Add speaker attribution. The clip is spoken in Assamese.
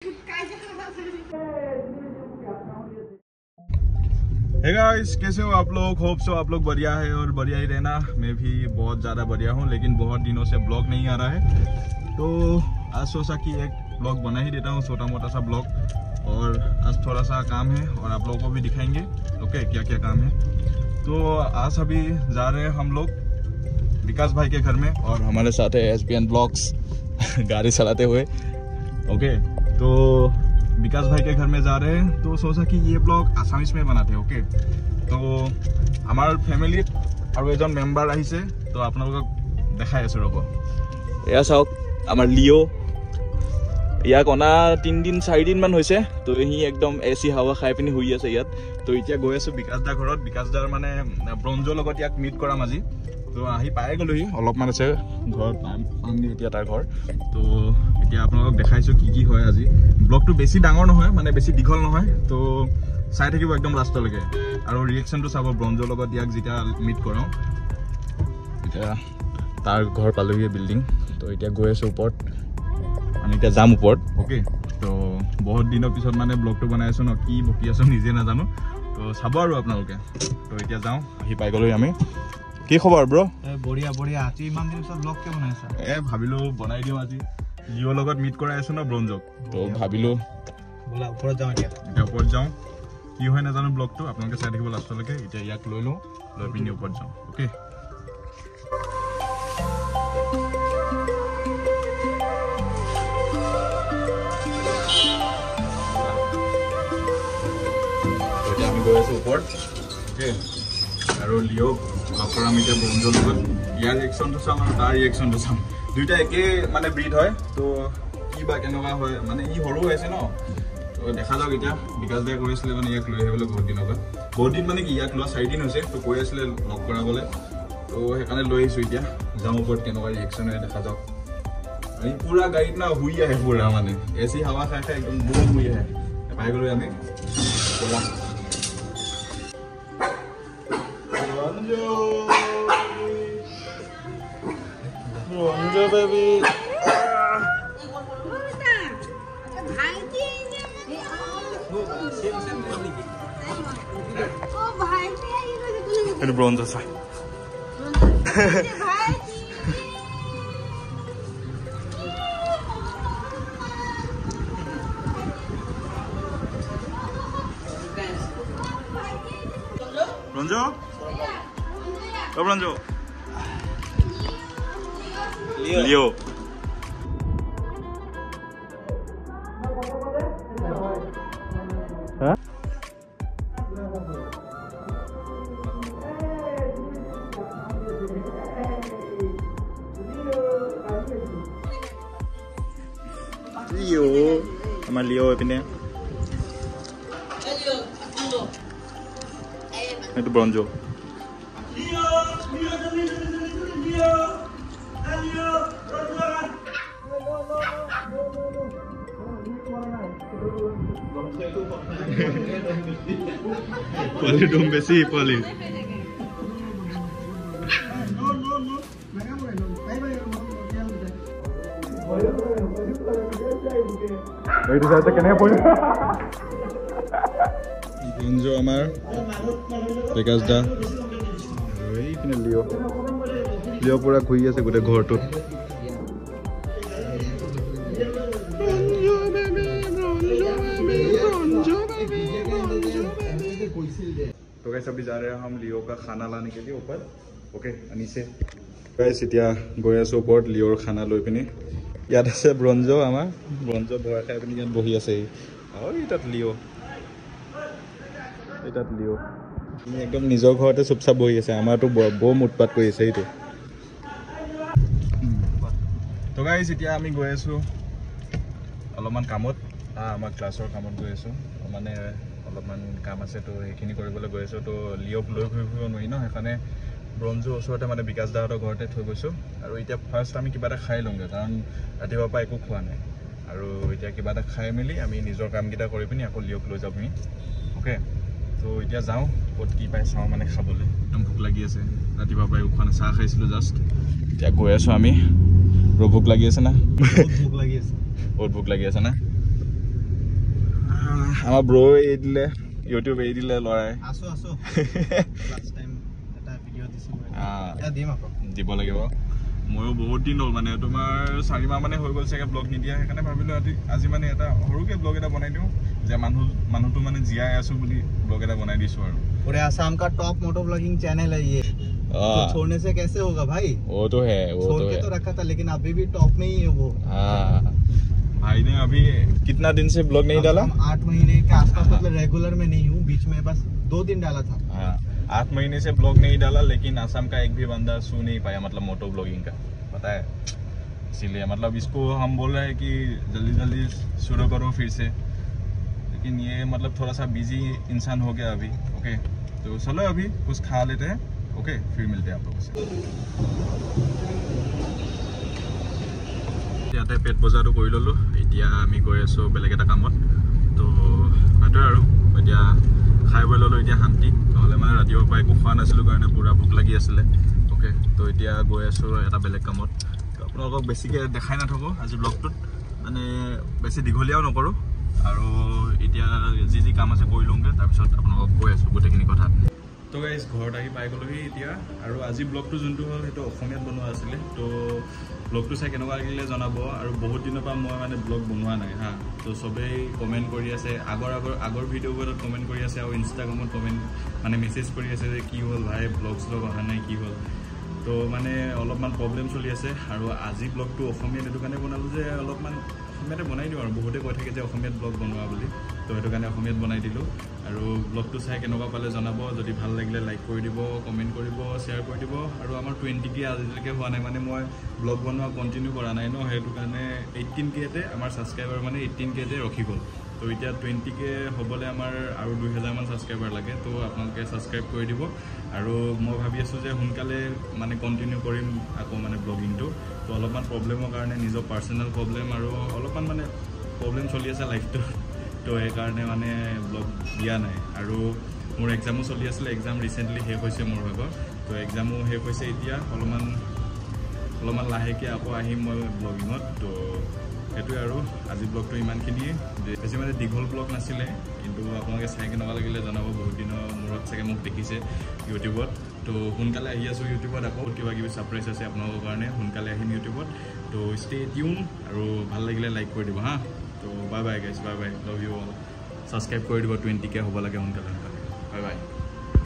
Speaker 1: Hey guys, कैसे हो आप लोग? होप सो आप लोग बढ़िया है और बढ़िया ही रहना। मैं भी बहुत ज़्यादा बढ़िया हूँ, लेकिन बहुत दिनों से ब्लॉग नहीं आ रहा है, तो आज सोचा कि एक ब्लॉग बना ही देता हूँ, छोटा मोटा सा ब्लॉग। और आज थोड़ा सा काम है और आप लोगों को भी दिखाएंगे ओके क्या क्या काम है। तो आज अभी जा रहे हैं हम लोग विकास भाई के घर में, और हमारे साथ है SBN ब्लॉग्स गाड़ी चलाते हुए। ओके, तो विकास भाई के घर में जा रहे हैं, तो सोचा कि ये ब्लॉग आसामीज में बनाते हैं। ओके, तो हमार फैमिली और एजन मेम्बार आहिसे, तो आपलोगक देखाई आছো रब। এয়া চাওক আমাৰ লিও, ইয়াক অনা 3 দিন 4 দিন মান হৈছে, তো হি একদম এসি হাৱা খাই পিনি শুই আছে ইয়াত। তো এতিয়া গৈ আছো বিকাশ দাৰ ঘৰত। বিকাশ দাৰ মানে ব্ৰঞ্জৰ লগত ইয়াক মিট কৰাম আজি। তো আহি পাই গ'লোহি, অলপমান আছে ঘৰত পামগৈ এতিয়া তাৰ ঘৰ। তো এতিয়া আপোনালোকক দেখাইছোঁ কি হয় আজি। ব্লগটো বেছি ডাঙৰ নহয়, মানে বেছি দীঘল নহয়, তো চাই থাকিব একদম লাষ্টলৈকে। আৰু ৰিয়েকশ্যনটো চাব ব্ৰঞ্জৰ লগত ইয়াক যেতিয়া মিট কৰাওঁ। এতিয়া তাৰ ঘৰ পালোহি বিল্ডিং, তো এতিয়া গৈ আছোঁ ওপৰত, মানে এতিয়া যাম ওপৰত। অ'কে, তো বহুত দিনৰ পিছত মানে ব্লগটো বনাই আছোঁ ন, কি বকি আছোঁ নিজে নাজানো, তো চাব আৰু আপোনালোকে। তো এতিয়া যাওঁ, আহি পাই গ'লোহি আমি। কি খবৰ ব্ৰ?
Speaker 2: বঢ়িয়া বঢ়িয়া। আজি ইমান দিন পিছত ব্লগ কিয় বনাইছা?
Speaker 1: ভাবিলোঁ বনাই দিওঁ আজি। লিঅ'ৰ লগত মিট কৰাই আছোঁ ন ব্ৰঞ্জক, তো ভাবিলোঁ
Speaker 2: ব'লা ওপৰত যাওঁ।
Speaker 1: এতিয়া ওপৰত যাওঁ, কি হয় নাজানো ব্লগটো, আপোনালোকে চাই থাকিব লাষ্টলৈকে। এতিয়া ইয়াক লৈ লওঁ, লৈ পিনি ওপৰত যাওঁ। অ'কে, এতিয়া আমি গৈ আছোঁ ওপৰত। অ'কে, আৰু লিঅ'ক লগ কৰাম এতিয়া ব্ৰঞ্জৰ লগত। ইয়াৰ ৰিয়েকশ্যনটো চাম আৰু তাৰ ৰিয়েকশ্যনটো চাম, দুইটা একেই মানে ব্ৰিড হয়, তো কি বা কেনেকুৱা হয়, মানে ই সৰু হৈ আছে ন, তো দেখা যাওক। এতিয়া বিকাশ দাই কৈ আছিলে মানে ইয়াক লৈ আহিবলৈ বহুত দিনৰ পৰা, বহুত দিন মানে কি ইয়াক লোৱা 4 দিন হৈছে, তো কৈ আছিলে লগ কৰাবলৈ, তো সেইকাৰণে লৈ আহিছোঁ। এতিয়া যাওঁ ওপৰত, কেনেকুৱা ৰিয়েকশ্যন হয় দেখা যাওক। আমি পুৰা গাড়ীত না শুই আহে, পুৰা মানে এচি হাৱা খাই খাই একদম বহুত শুই আহে। পাই গ'লো আমি। Ronjo baby. Ini bronze sah. Bronzo? Oh Bronzo. Leo. Hah? Leo. Sama Leo ini. Itu Bronzo. Poli dong besi poli. Itu saya kenapa poli? Bronzo amar, Vikas da. Ini punya Leo. Leo pura khui ase gode ghor tot. तो गाइस अभी जा रहे हैं हम लियो का खाना लाने के लिए ऊपर। ओके, अनिसे गाइस इतना गई आसो ऊपर लियोर खाना लै पिने। ইয়াত আছে ব্ৰঞ্জ, আমাৰ ব্ৰঞ্জ ভয় খাই পিনি ইয়াত বহি আছে। আৰু তাত লিঅ', তাত লিঅ' একদম নিজৰ ঘৰতে চুপচাপ বহি আছে। আমাৰতো বৰ উৎপাত কৰি আছে এইটো। তো গাইস এতিয়া আমি গৈ আছোঁ অলপমান কামত, আমাৰ ক্লাছৰ কামত গৈ আছোঁ, মানে অলপমান কাম আছে, তো সেইখিনি কৰিবলৈ গৈ আছোঁ। তো লিঅ'ক লৈ ঘূৰি ফুৰিব নোৱাৰি ন, সেইকাৰণে ব্ৰঞ্জৰ ওচৰতে মানে বিকাশ দাহঁতৰ ঘৰতে থৈ গৈছোঁ। আৰু এতিয়া ফাৰ্ষ্ট আমি কিবা এটা খাই লওঁগৈ, কাৰণ ৰাতিপুৱাৰ পৰা একো খোৱা নাই। আৰু এতিয়া কিবা এটা খাই মেলি আমি নিজৰ কামকেইটা কৰি পিনি আকৌ লিঅ'ক লৈ যাম। ওকে, তো এতিয়া যাওঁ, ক'ত কি পাই চাওঁ মানে খাবলৈ। একদম ভোক লাগি আছে, ৰাতিপুৱাৰ পৰা একো খোৱা নাই, চাহ খাইছিলোঁ জাষ্ট। এতিয়া গৈ আছোঁ আমি। ভোক লাগি আছে না?
Speaker 2: ভোক লাগি আছে,
Speaker 1: বহুত ভোক লাগি আছে না? আমাৰ ব্ৰ এৰি দিলে ইউটিউব এৰি দিলে লৰাই
Speaker 2: আছো লাষ্ট টাইম এটা ভিডিও দিছিলো দিব লাগিব
Speaker 1: ময়ো বহুত দিন হ'ল মানে তোমাৰ 4 মাহ মানে হৈ গ'ল চাগে ব্লগ নিদিয়া সেইকাৰণে ভাবিলো আজি মানে এটা সৰুকে ব্লগ এটা বনাই দিওঁ যে মানুহটো মানে জীয়াই আছো বুলি ব্লগ এটা বনাই দিছো আৰু
Speaker 2: पूरे आसाम का टॉप मोटो ब्लॉगिंग चैनल है ये तो छोड़ने से कैसे होगा भाई
Speaker 1: वो तो है
Speaker 2: छोड़ के तो रखा था लेकिन अभी भी टॉप में ही है वो
Speaker 1: भाई ने अभी कितना दिन से ब्लॉग नहीं डाला
Speaker 2: 8 महीने के आसपास मतलब रेगुलर में नहीं हूँ बीच में बस 2 दिन डाला था
Speaker 1: 8 महीने से ब्लॉग नहीं डाला लेकिन असम का एक भी बंदा सू नहीं पाया मतलब मोटो ब्लॉगिंग का पता है इसीलिए मतलब इसको हम बोल रहे हैं कि जल्दी शुरू करो फिर से लेकिन ये मतलब थोड़ा सा बिजी इंसान हो गया अभी ओके तो चलो अभी कुछ खा लेते हैं ओके फिर मिलते हैं आप लोगों से ইয়াতে পেট বজাৰটো কৰি ললো এতিয়া আমি গৈ আছো বেলেগ এটা কামত তো সেইটো আৰু এতিয়া খাই বৈ ললো এতিয়া শান্তি নহলে মানে ৰাতিপুৱাৰ পৰা একো খোৱা নাছিলো কাৰণে পুৰা ভোক লাগি আছিলে ওকে তো এতিয়া গৈ আছো এটা বেলেগ কামত তো আপোনালোকক বেছিকৈ দেখাই নাথাকো আজি ব্লগটোত মানে বেছি দীঘলীয়াও নকৰোঁ আৰু এতিয়া যি কাম আছে কৰি লওঁগৈ তাৰপিছত আপোনালোকক কৈ আছো গোটেইখিনি কথা তো গাইজ ঘৰত আহি পাই গ'লোহি এতিয়া আৰু আজি ব্লগটো যোনটো হ'ল সেইটো অসমীয়াত বনোৱা আছিলে তো ব্লগটো চাই কেনেকুৱা লাগিলে জনাব আৰু বহুত দিনৰ পৰা মই মানে ব্লগ বনোৱা নাই হা তো চবেই কমেণ্ট কৰি আছে আগৰ ভিডিঅ'বোৰত কমেণ্ট কৰি আছে আৰু ইনষ্টাগ্ৰামত কমেণ্ট মানে মেছেজ কৰি আছে যে কি হ'ল ভাই ব্লগ অহা নাই কি হ'ল তো মানে অলপমান প্ৰব্লেম চলি আছে আৰু আজি ব্লগটো অসমীয়াত এইটো কাৰণে বনালোঁ যে অলপমান অসমীয়াতে বনাই দিওঁ আৰু বহুতে কৈ থাকে যে অসমীয়াত ব্লগ বনোৱা বুলি তো সেইটো কাৰণে অসমীয়াত বনাই দিলোঁ আৰু ব্লগটো চাই কেনেকুৱা পালে জনাব যদি ভাল লাগিলে লাইক কৰি দিব কমেণ্ট কৰিব শ্বেয়াৰ কৰি দিব আৰু আমাৰ 20K আজিলৈকে হোৱা নাই মানে মই ব্লগ বনোৱা কণ্টিনিউ কৰা নাই ন সেইটো কাৰণে 18Kতে আমাৰ ছাবস্ক্ৰাইবাৰ মানে 18Kতে ৰখি গ'ল তো এতিয়া 20K হ'বলৈ আমাৰ আৰু 2000 মান ছাবস্ক্ৰাইবাৰ লাগে তো আপোনালোকে ছাবস্ক্ৰাইব কৰি দিব আৰু মই ভাবি আছোঁ যে সোনকালে মানে কণ্টিনিউ কৰিম আকৌ মানে ব্লগিংটো তো অলপমান প্ৰব্লেমৰ কাৰণে নিজৰ পাৰ্চনেল প্ৰব্লেম আৰু অলপমান মানে প্ৰব্লেম চলি আছে লাইফটো তো সেইকাৰণে মানে ব্লগ দিয়া নাই আৰু মোৰ এক্সামো চলি আছিলে এক্সাম ৰিচেণ্টলি শেষ হৈছে মোৰ ভাগৰ তো এক্সামো শেষ হৈছে এতিয়া অলপমান লাহেকৈ আকৌ আহিম মই ব্লগিঙত তো সেইটোৱে আৰু আজি ব্লগটো ইমানখিনিয়ে বেছি মানে দীঘল ব্লগ নাছিলে কিন্তু আপোনালোকে চাই কেনেকুৱা লাগিলে জনাব বহুত দিনৰ মূৰত চাগে মোক দেখিছে ইউটিউবত তো সোনকালে আহি আছোঁ ইউটিউবত আকৌ কিবা কিবি ছাৰপ্ৰাইজ আছে আপোনালোকৰ কাৰণে সোনকালে আহিম ইউটিউবত তো ষ্টে টিউন আৰু ভাল লাগিলে লাইক কৰি দিব হা তো bye bye guys bye bye love you all subscribe কৰি দিব 20K হ'ব লাগে সোনকালে বাই বাই